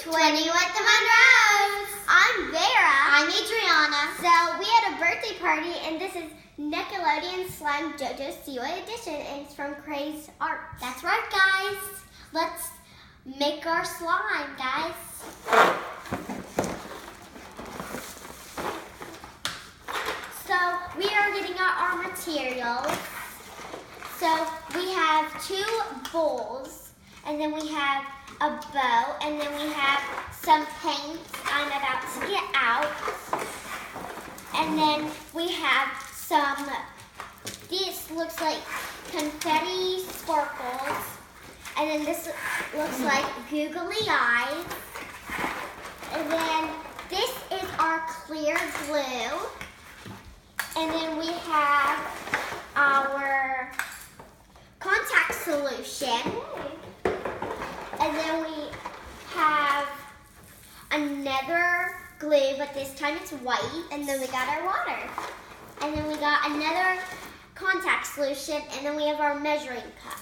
20 with the Monroes. I'm Vera. I'm Adriana. So we had a birthday party, and this is Nickelodeon Slime JoJo Siwa edition, and it's from Cra-Z-Art. That's right, guys. Let's make our slime, guys. So we are getting out our materials. So we have 2 bowls, and then we have a bow, and then we have some paint I'm about to get out. And then we have some, this looks like confetti sparkles. And then this looks like googly eyes. And then this is our clear glue. And then we have our contact solution. And then we have another glue, but this time it's white. And then we got our water. And then we got another contact solution. And then we have our measuring cup.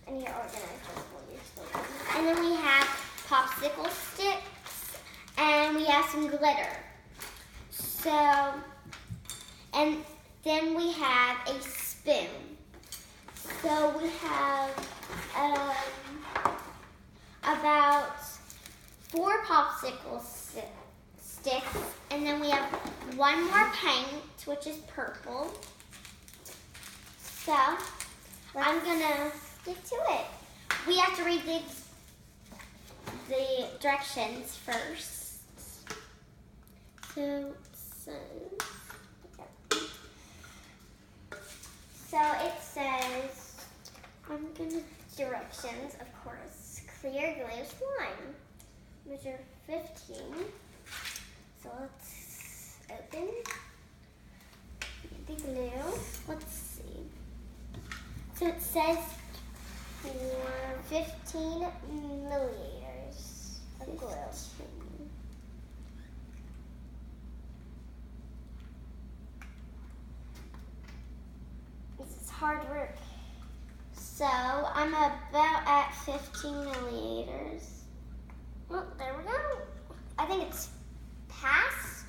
And your organizer for your slime. And then we have popsicle sticks. And we have some glitter. So, and then we have a spoon. So we have about 4 popsicle sticks, and then we have 1 more paint, which is purple. So I'm gonna get to it. We have to read the directions first. So it says, I'm gonna directions, of course. Clear glue slime. Measure 15. So let's open the glue. Let's see. So it says for 15 milliliters of glue. This is hard work. So I'm about at 15 milliliters. Oh, there we go. I think it's past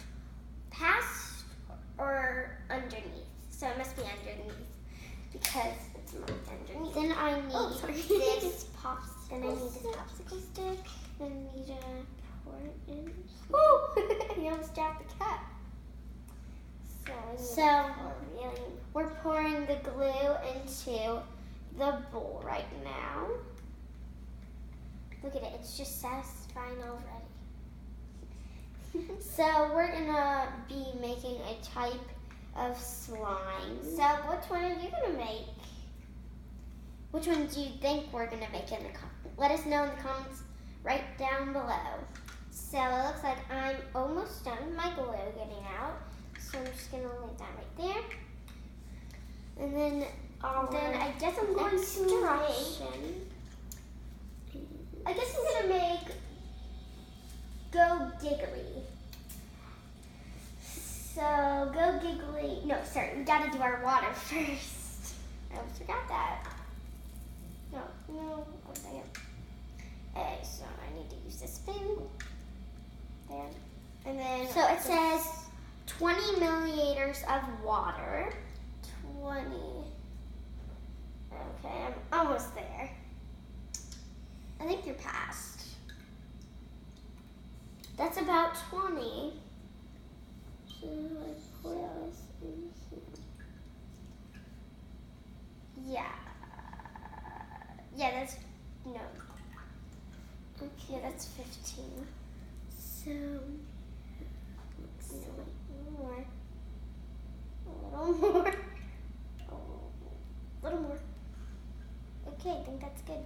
or underneath. So it must be underneath because it's marked underneath. Then I need this popsicle. Then I need this popsicle stick. Then I need to pour it in. Woo! You almost dropped the cup. So we're pouring the glue into the bowl right now. Look at it, it's just satisfying already. So we're gonna be making a type of slime. So which one are you gonna make? Which one do you think we're gonna make in the comments? Let us know in the comments right down below. So it looks like I'm almost done with my glue getting out. So I'm just gonna leave that right there. And then I guess I'm going to I guess I'm gonna make Go Giggly. So Go Giggly. No, sorry, we gotta do our water first. I almost forgot that. No, one second. Okay, so I need to use this spoon. There. And then so it says 20 milliliters of water. 20. Okay, I'm almost there. I think you're past. That's about 20. So I pour this in here. Yeah, that's, no. Okay, that's 15. So, no, a little more. A little more. Okay, I think that's good.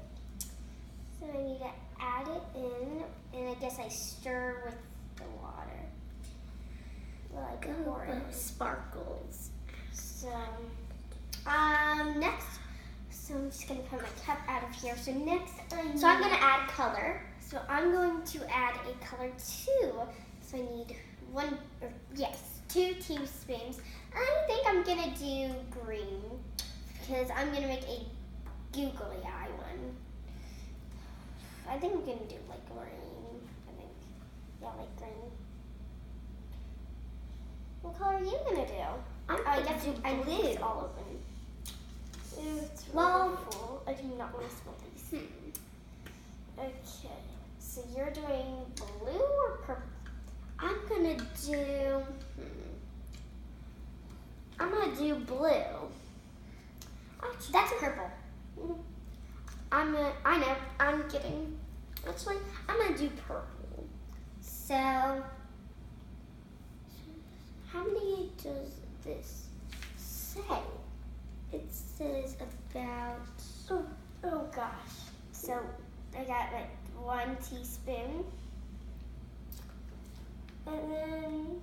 So I need to add it in, and I guess I stir with the water. Like sparkles. So, next, so I'm just gonna put my cup out of here. So next, I'm gonna add color. So I'm going to add a color too. So I need 2 teaspoons. I think I'm gonna do green because I'm gonna make a googly eye one. I think I'm gonna do like green. I think, yeah, like green. What color are you gonna do? I guess do blue. All of them. Ew, it's really full. I do not want to spill these. Okay, so you're doing blue or purple? I'm gonna do. I'm gonna do blue. Actually, that's purple. I know. I'm kidding. Actually, I'm gonna do purple. So, how many does this say? It says about. Oh gosh. So I got like 1 teaspoon, and then.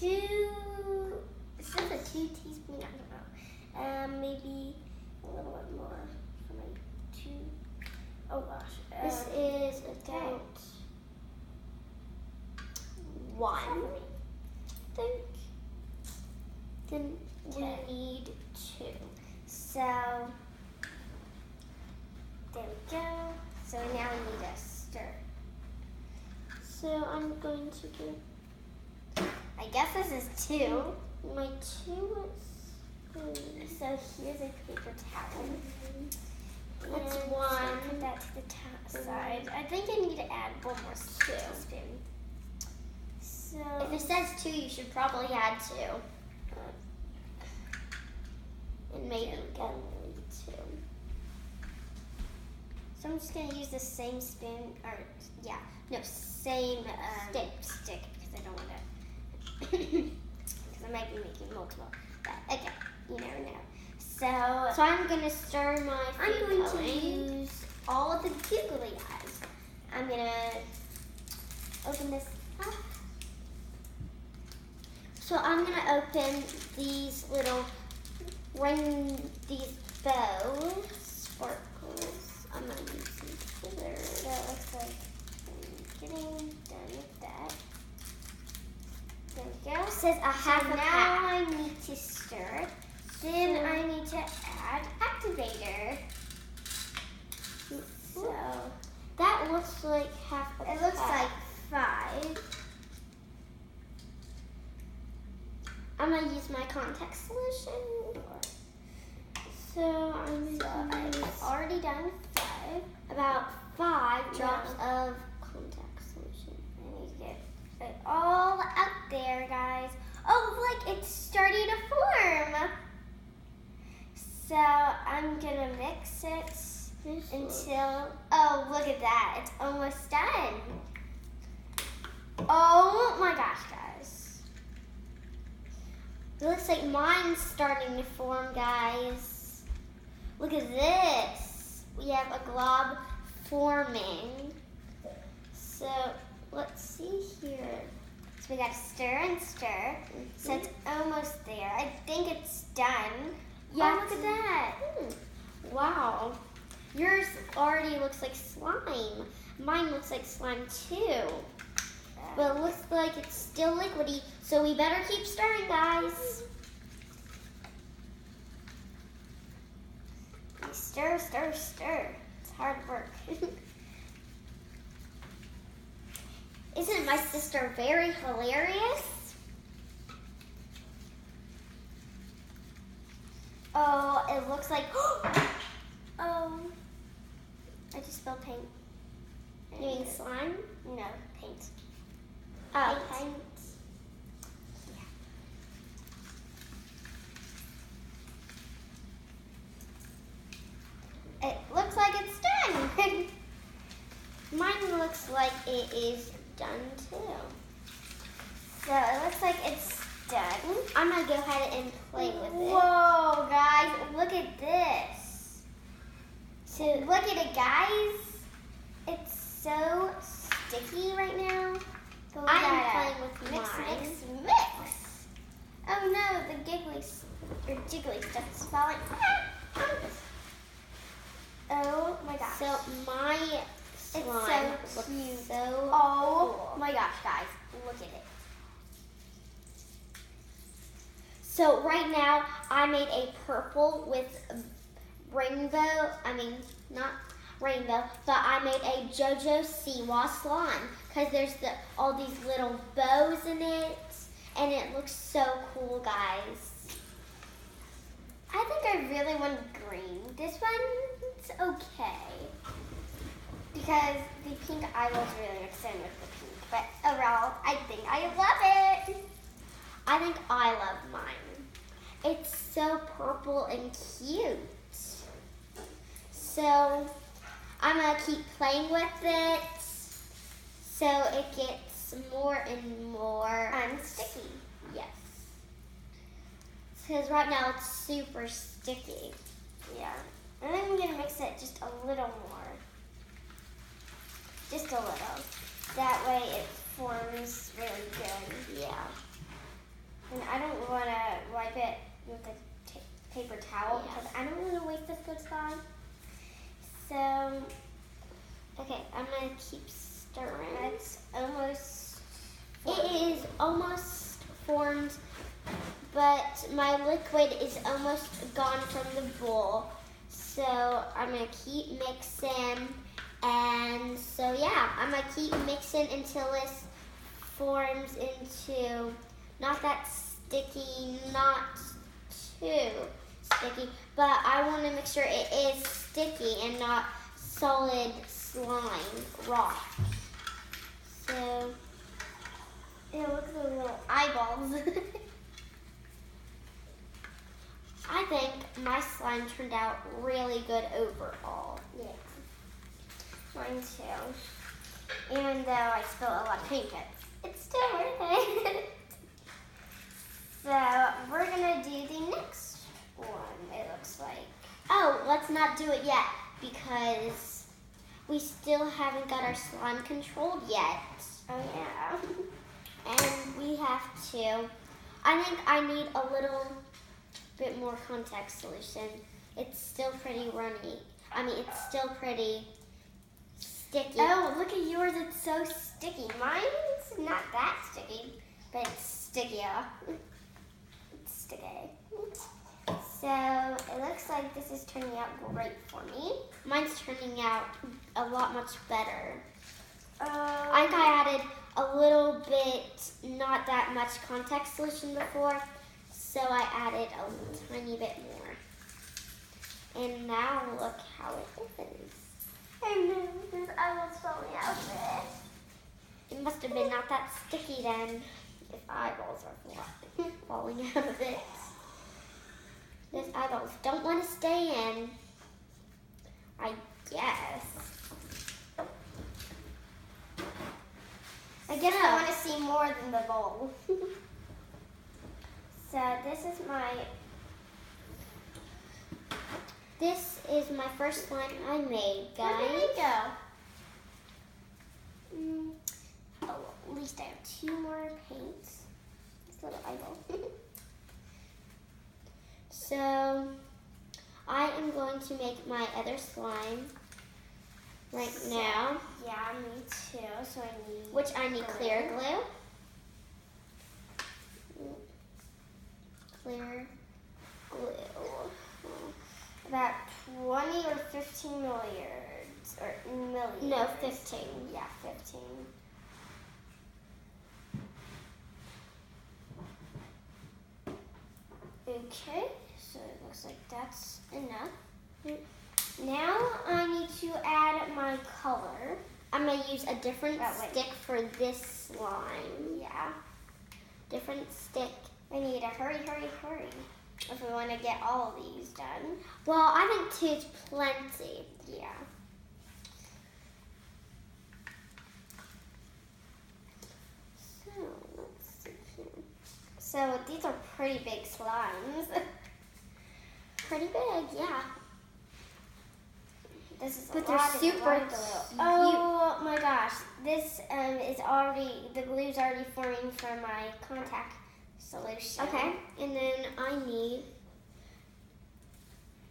It says a 2 teaspoon, I don't know. Maybe a little bit more for my 2. Oh gosh. This is about 1. I think. Then we need 2. So there we go. So now we need a stir. So I'm going to do. I guess this is 2. My 2 is. So here's a paper towel. That's 1. Put that to the side. I think I need to add 1 more teaspoon. So if it says 2, you should probably add 2. And maybe only 2. So I'm just gonna use the same spoon, or same stick because I don't want to. Because I might be making multiple. But okay, you never know. So I'm gonna stir my food coloring. I'm going to use all of the googly eyes. I'm gonna open this up. So I'm gonna open these little these bows, sparkles. I'm gonna use some glitter. So it looks like I'm getting done with that. There we go. It says a half a cup. Now I need to stir. Then I need to add activator. So that looks like half a cup. It looks like 5. I'm gonna use my contact solution. So I've already done 5. About 5 drops of contact solution. I need to get it all out there, guys. Oh, look, it's starting to form. So I'm gonna mix it until. Oh, look at that! It's almost done. Oh my gosh, guys! It looks like mine's starting to form, guys. Look at this. We have a glob forming. So let's see here. So we gotta stir and stir. So it's almost there. I think it's done. Yeah, oh, look at that. Wow. Yours already looks like slime. Mine looks like slime too. But it looks like it's still liquidy, so we better keep stirring, guys. Stir, stir, stir. It's hard work. Isn't my sister very hilarious? Oh, it looks like. Oh, I just spilled paint. You mean slime? No, paint. Oh, paint. Yeah. It looks like it's done. Mine looks like it is done too. So it looks like it's done. I'm gonna go ahead and play with it. Whoa, guys, look at this. So look at it, guys. It's so sticky right now. So I am playing with mix. Oh no, the jiggly stuff is falling. Oh my gosh. So my slime looks so cool. My gosh, guys, look at it. So right now I made a purple with rainbow, not rainbow, but I made a JoJo Siwa slime because there's all these little bows in it and it looks so cool, guys. I think I really want green. This one's okay because the pink eyeballs really mix in with the pink, but overall, I think I love it. I think I love mine. It's so purple and cute. So I'm gonna keep playing with it so it gets more and more Sticky. Yes. Because right now it's super sticky. Yeah. And then I'm gonna mix it just a little more. Just a little. That way it forms really good. Yeah. And I don't want to wipe it with a paper towel because I don't want to waste this good slime. So, Okay, I'm gonna keep stirring. it's almost It is almost formed, but my liquid is almost gone from the bowl. So I'm gonna keep mixing, and so yeah, I'm gonna keep mixing until this forms into not that sticky, not too sticky, but I want to make sure it is sticky and not solid slime rock. So look at the little eyeballs. I think my slime turned out really good overall. Yeah, mine too. Even though I spilled a lot of paint, it's still worth it. So we're gonna do the next one, it looks like. Oh, let's not do it yet because we still haven't got our slime controlled yet. Oh yeah. And we have to. I think I need a little bit more contact solution. It's still pretty runny. It's still pretty sticky. Oh, look at yours, it's so sticky. Mine's not that sticky, but it's stickier. It's sticky. So it looks like this is turning out great for me. Mine's turning out a lot much better. I think I added a little bit, not that much contact solution before, so I added a tiny bit more. And now look how it opens. I know, this eyeballs falling out of it. It must have been not that sticky then, if eyeballs are falling out of it. Those eyeballs don't want to stay in, I guess. I guess I want to see more than the bowl. So this is my first slime I made, guys. Where did it go? Oh, at least I have 2 more paints. This little eyeball. So I am going to make my other slime right now. Yeah, me too. So I need clear glue. Clear glue. About 20 or 15 milliards or millions. No, 15. Yeah, 15. Okay, so it looks like that's enough. Now I need to add my color. I'm going to use a different stick for this slime. Yeah. Different stick. I need to hurry, hurry, hurry if we want to get all of these done. Well, I think 2 is plenty. Yeah. So, let's see here. So these are pretty big slimes. Pretty big, yeah. This is But a they're lot super of glue. Oh my gosh, this is already, the glue's already forming for my contact solution. Okay, and then I need,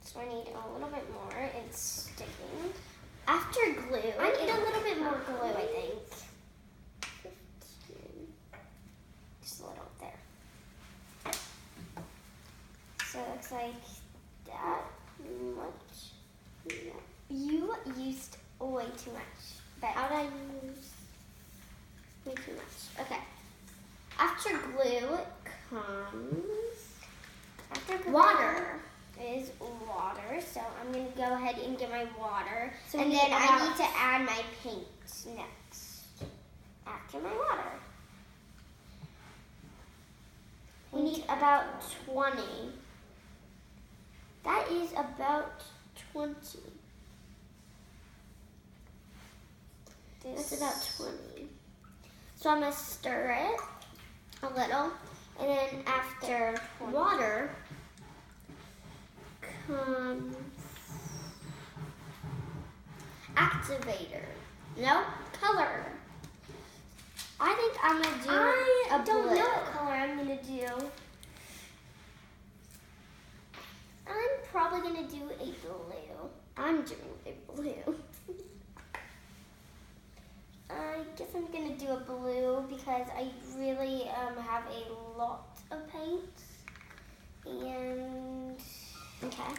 so I need a little bit more. It's sticking. after glue, I need a little bit more glue, I think. Just a little there. So it looks like that much. Yeah. You used way too much. But How did I use way too much? Okay. After glue comes water. Is water. So I'm gonna go ahead and get my water. So and then I need to add my paint next. After my water. We need about 20. That is about 20. That's about 20. So I'm going to stir it a little. And then after water comes activator. No, color. I think I'm going to do I a don't blue. know what color I'm going to do. I'm probably going to do a blue. I'm doing a blue. I guess I'm going to do a blue because I really have a lot of paint. And Okay.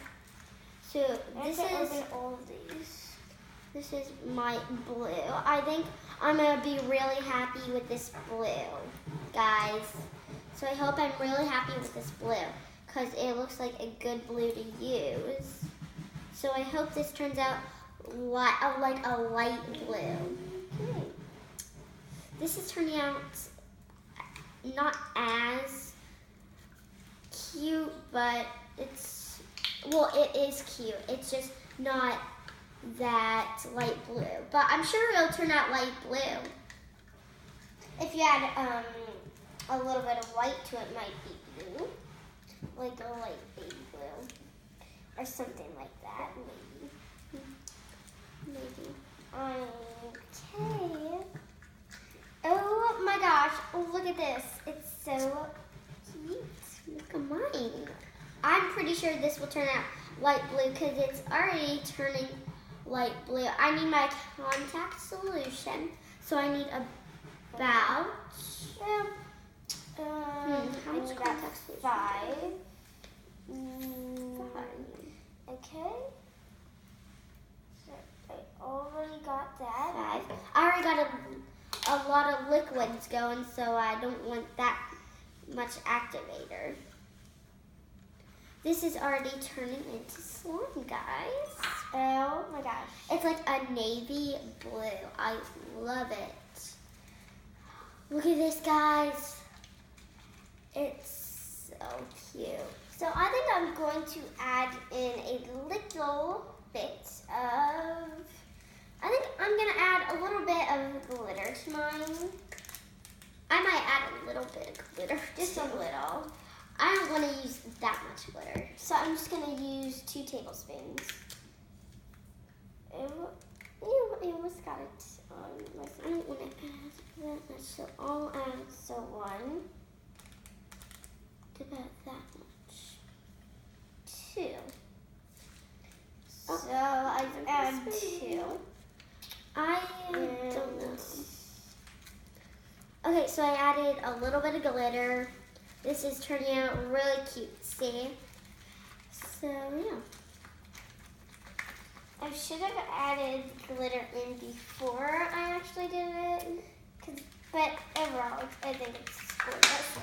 So this is all of these. This is my blue. I think I'm going to be really happy with this blue, guys. So I hope I'm really happy with this blue because it looks like a good blue to use. So I hope this turns out like a light blue. Okay. This is turning out not as cute, but it is cute. It's just not that light blue, but I'm sure it'll turn out light blue. If you add a little bit of white to it, might be blue, like a light baby blue, or something like that. Maybe. Okay. Oh my gosh! Oh, look at this. It's so cute. Look at mine. I'm pretty sure this will turn out light blue because it's already turning light blue. I need my contact solution, so I need about how much contact solution? 5. 5. Okay. So I already got that. 5. I already got a lot of liquids going, so I don't want that much activator. This is already turning into slime, guys. Oh my gosh. It's like a navy blue. I love it. Look at this, guys. It's so cute. So I think I'm going to add in a little bit of, I think I'm going to add a little bit of glitter to mine. I might add a little bit of glitter. Just a little. I don't want to use that much glitter. So I'm just going to use 2 tablespoons. You almost got it on my side. I don't want to add that much, so I'll add So 1. about that much. 2. So I add 2. I don't know. Okay, so I added a little bit of glitter. This is turning out really cute, see? So, yeah. I should have added glitter in before I actually did it. But overall, I think it's gorgeous.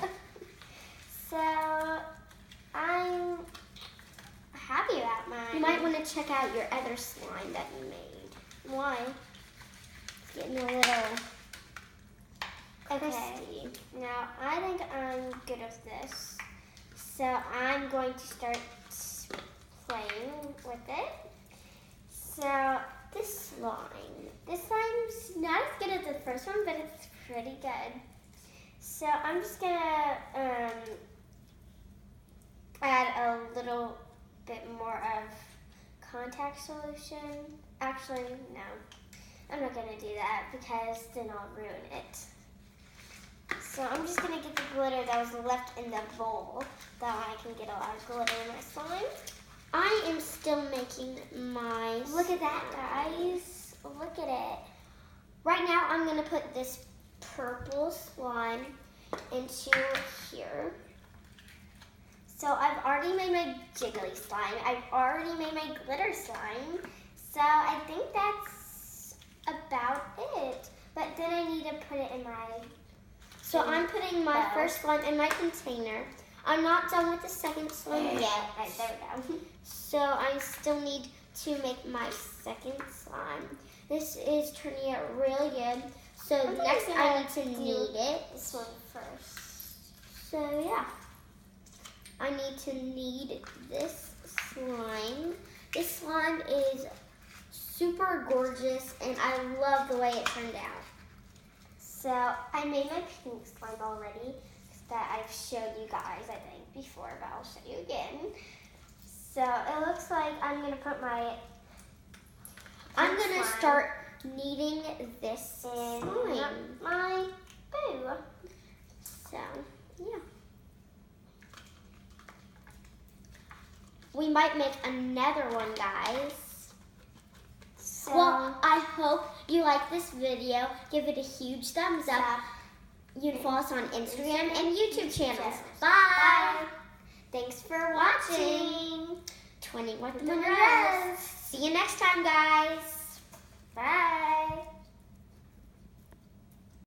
So, I'm happy about mine. You might want to check out your other slime that you made. Why? It's getting a little Okay. crusty. Now, I think I'm good with this. So, I'm going to start playing with it. So, this slime's not as good as the first one, but it's pretty good. So, I'm just going to add a little bit more of contact solution. Actually, no. I'm not going to do that because then I'll ruin it. So I'm just going to get the glitter that was left in the bowl. That way I can get a lot of glitter in my slime. I am still making my Look at that, guys. Look at it. Right now, I'm going to put this purple slime into here. So I've already made my jiggly slime. I've already made my glitter slime. So I think that's about it. But then I need to put it in my... So I'm putting my first slime in my container. I'm not done with the second slime yet. Right, there we go. So I still need to make my second slime. This is turning out really good. So next I need to knead it. This one first. So yeah, I need to knead this slime. This slime is super gorgeous and I love the way it turned out. So I made my pink slime already that I've showed you guys, I think, before, but I'll show you again. So it looks like I'm gonna put my I'm gonna start kneading this in slime. my boo. So yeah. We might make another one, guys. So, Well, I hope you like this video. Give it a huge thumbs up. You can follow us on Instagram and YouTube channels. Bye. Thanks for watching. 20 with Monroes. Monroes. See you next time, guys. Bye.